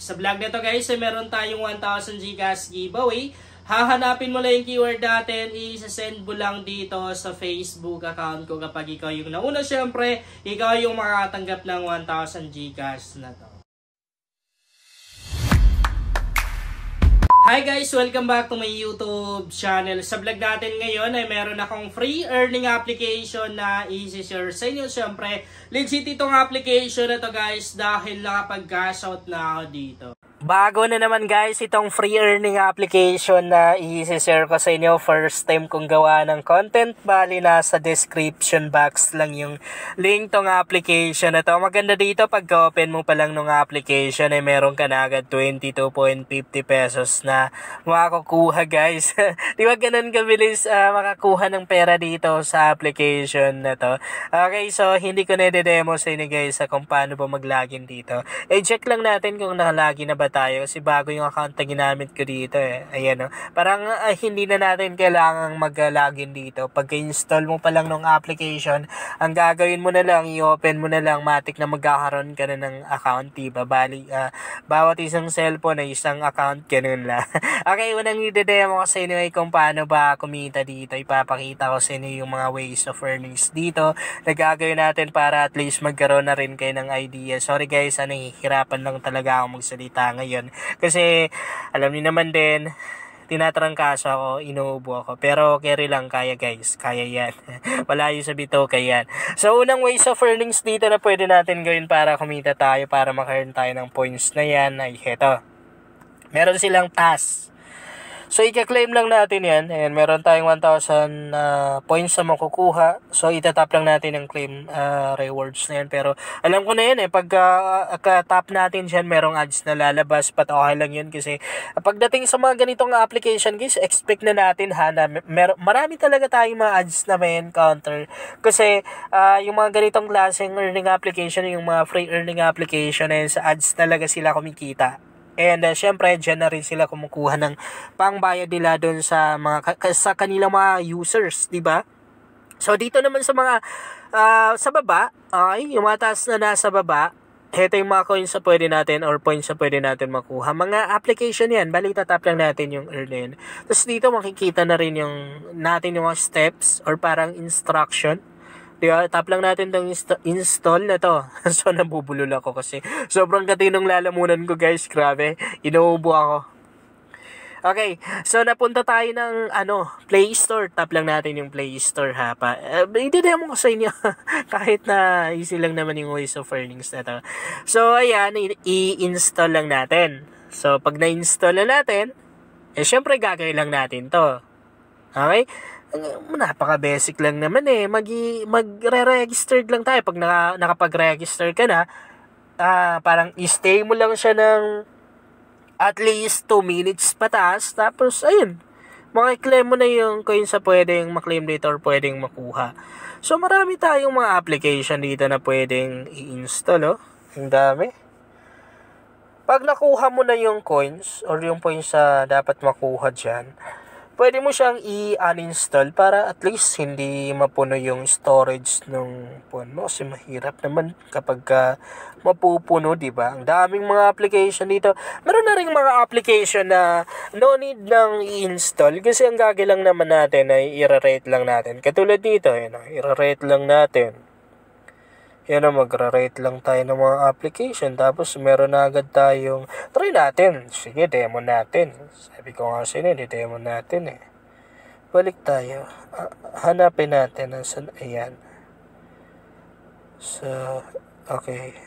Sa vlog na to guys, ay meron tayong 1,000 Gcash giveaway. Hahanapin mo lang yung keyword natin, i-send mo lang dito sa Facebook account ko kapag ikaw yung nauna. Syempre, ikaw yung makatanggap ng 1,000 Gcash na to. Hi guys! Welcome back to my YouTube channel. Sa vlog natin ngayon ay meron akong free earning application na i-share sa inyo. Siyempre, legit itong application na to guys dahil nakapag-cash out na ako dito. Bago na naman guys itong free earning application na i-share ko sa inyo. First time kong gawa ng content. Bali nasa description box lang yung link tong application na to. Maganda dito pag open mo pa lang ng application ay meron ka na agad 22.50 pesos na makakukuha guys. Di ba ganun kabilis makakuha ng pera dito sa application na to. Okay, so hindi ko na i-demo sa inyo guys kung paano ba mag-login dito. Check lang natin kung nakalagin na ba tayo kasi bago yung account na ginamit ko dito Ayan parang hindi na natin kailangang mag-login dito. Pagka-install mo pa lang ng application, ang gagawin mo na lang, i-open mo na lang, matik na magkakaroon ka na ng account, diba? Bali, bawat isang cellphone ay isang account, ganun lang. Okay, unang i-demo ko sa inyo ay kung paano ba kumita dito. Ipapakita ko sa inyo yung mga ways of earnings dito na gagawin natin para at least magkaroon na rin kayo ng idea. Sorry guys, nahihirapan lang talaga ako magsalita ngayon. Kasi, alam niyo naman din, tinatrangkaso ako, inuubo ako. Pero, carry lang, kaya guys. Kaya yan. Wala yung sa bitoka yan. So, unang ways of earnings dito na pwede natin gawin para kumita tayo, para makaroon tayo ng points na yan, ay heto. Meron silang task. So, i-claim lang natin yan. Ayan, meron tayong 1,000 points na makukuha. So, itatap lang natin ang claim rewards na yan. Pero, alam ko na yan pag tap natin dyan, merong ads na lalabas. But okay lang yun kasi pagdating sa mga ganitong application, guys, expect na natin na marami talaga tayong mga ads na may encounter. Kasi, yung mga ganitong klaseng earning application, yung mga free earning application, sa ads talaga sila kumikita. And syempre, dyan na rin sila kumukuha ng pangbayad nila doon sa sa kanilang mga users, di ba? So, dito naman sa mga sa baba, yung mga task na nasa baba, heto yung mga coins na pwede natin or points na pwede natin makuha. Mga application yan, bali tatap lang natin yung earn. Tapos dito makikita na rin natin yung mga steps or parang instruction. Diba? Tap lang natin itong install na to. So, nabubulol ako kasi sobrang katinong lalamunan ko guys. Grabe. Inuubo ako. Okay. So, napunta tayo ng Play Store. Tap lang natin yung Play Store ha. I-demo ko sa inyo. Kahit na easy lang naman yung ways of earnings na to. So, ayan. I-install lang natin. So, pag na-install na natin, syempre gagawin lang natin to. Okay? Napaka-basic lang naman magre-registered lang tayo. Pag nakapag-register ka na, parang i-stay mo lang siya ng at least 2 minutes pataas. Tapos, ayun, maki-claim mo na yung coins sa pwedeng maklaim dito or pwedeng makuha. So, marami tayong mga application dito na pwedeng i-install, Ang dami. Pag nakuha mo na yung coins or yung points na dapat makuha dyan, pwede mo siyang i-uninstall para at least hindi mapuno yung storage ng phone mo. Kasi mahirap naman kapag mapupuno, di ba? Ang daming mga application dito. Meron na rin mga application na no need nang i-install kasi ang gagawin lang naman natin ay i-rate lang natin. Katulad dito, i-rate lang natin. Magra-rate lang tayo ng mga application. Tapos, meron na agad tayong, try natin. Sige, demo natin. Sabi ko nga sa inyo, demo natin Balik tayo. Hanapin natin. Ayan. So, okay.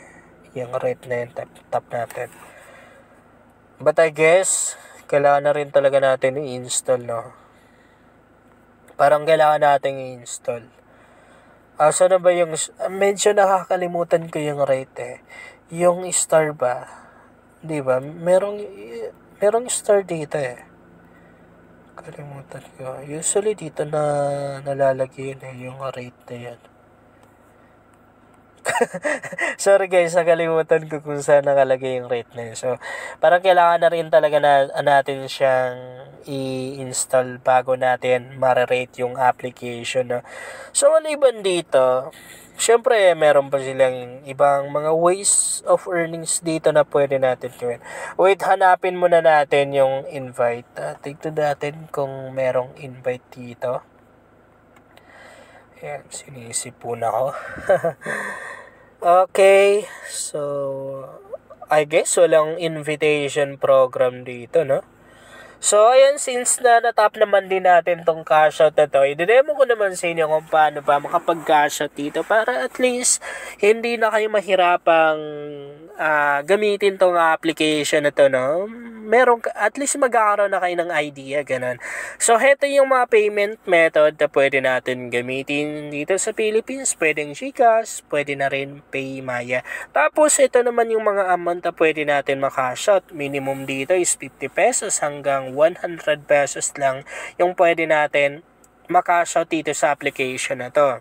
Yung rate na yun, tap natin. But I guess, kailangan na rin talaga natin i-install, Parang kailangan natin i-install. Asa na ba yung medyo nakakalimutan ko yung rate Yung star ba? 'Di ba? Merong star dito Kalimutan ko. Usually dito na nalalagay yung rate na yan. Sorry guys, nakalimutan ko kung saan nakalagay yung rate na yun. So, parang kailangan na rin talaga na natin siyang i-install bago natin ma-rate yung application. No? So, maliban dito, syempre, meron pa silang ibang mga ways of earnings dito na pwede natin gawin. Wait, hanapin muna natin yung invite. Tignan natin kung merong invite dito. Ayan, sinisipon ako. Okay, so I guess walang invitation program dito, no? So, ayan, since natap naman din natin tong cash out na to, i-demo ko naman sa inyo kung paano pa makapag-cash out dito para at least hindi na kayo mahirapang gamitin tong application na to, no? At least magkakaroon na kayo ng idea, ganun. So, heto yung mga payment method na pwede natin gamitin dito sa Philippines. Pwedeng GCash, pwede na rin PayMaya. Tapos, ito naman yung mga amount na pwede natin makash out. Minimum dito is 50 pesos hanggang 100 pesos lang yung pwede natin makash out dito sa application na to.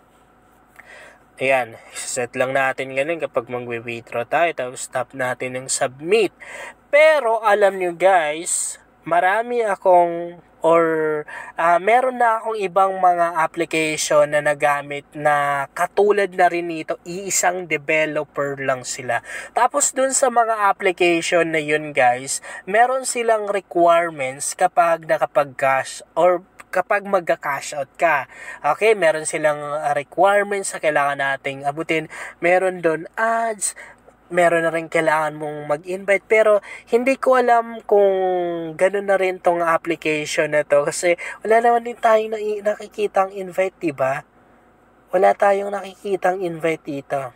Ayan, set lang natin ganun kapag mag-withdraw tayo, tapos tap natin yung submit. Pero alam nyo guys, meron na akong ibang mga application na nagamit na katulad na rin nito, iisang developer lang sila. Tapos dun sa mga application na yun guys, meron silang requirements kapag nakapag-cash or kapag mag-cash out ka. Okay, meron silang requirements na kailangan nating abutin. Meron doon ads, meron na rin kailangan mong mag-invite, pero hindi ko alam kung gano'n na rin tong application na to kasi wala naman din tayong nakikitang invite, diba? Wala tayong nakikitang invite dito.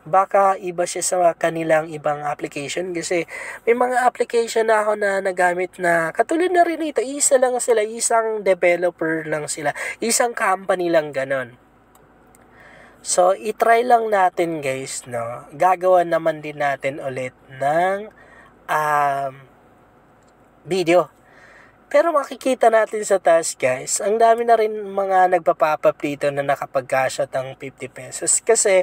Baka iba siya sa kanilang ibang application kasi may mga application na ako na nagamit na katulad na rin ito, isa lang sila, isang developer lang sila, isang company lang ganon. So, itry lang natin guys, no? Gagawa naman din natin ulit ng video. Pero makikita natin sa taas guys, ang dami na rin mga nagpa-pop up dito na nakapag-cash out ng 50 pesos kasi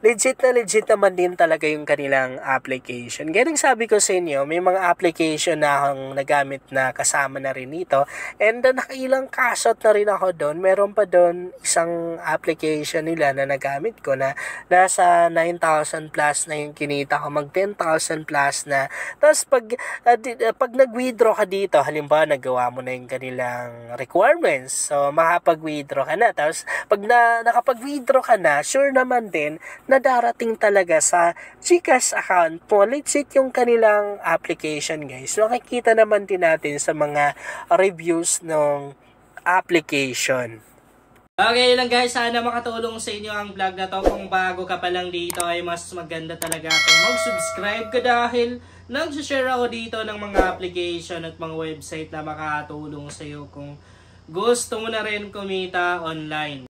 legit naman din talaga yung kanilang application. Ganun sabi ko sa inyo, may mga application na akong nagamit na kasama na rin ito. And nakailang cash out na rin ako doon. Meron pa doon isang application nila na nagamit ko na nasa 9,000 plus na yung kinita ko. Mag 10,000 plus na. Tapos pag nag-withdraw ka dito, halimbawa nagawa mo na yung kanilang requirements. So makapag-withdraw ka na. Tapos pag nakapag-withdraw ka na, sure naman din na darating talaga sa GCash account mo. Legit yung kanilang application guys. Makikita naman din natin sa mga reviews ng application. Okay lang guys, sana makatulong sa inyo ang vlog na to. Kung bago ka pa lang dito ay mas maganda talaga kung mag-subscribe ka dahil nag-share ako dito ng mga application at mga website na makatulong sa iyo kung gusto mo na rin kumita online.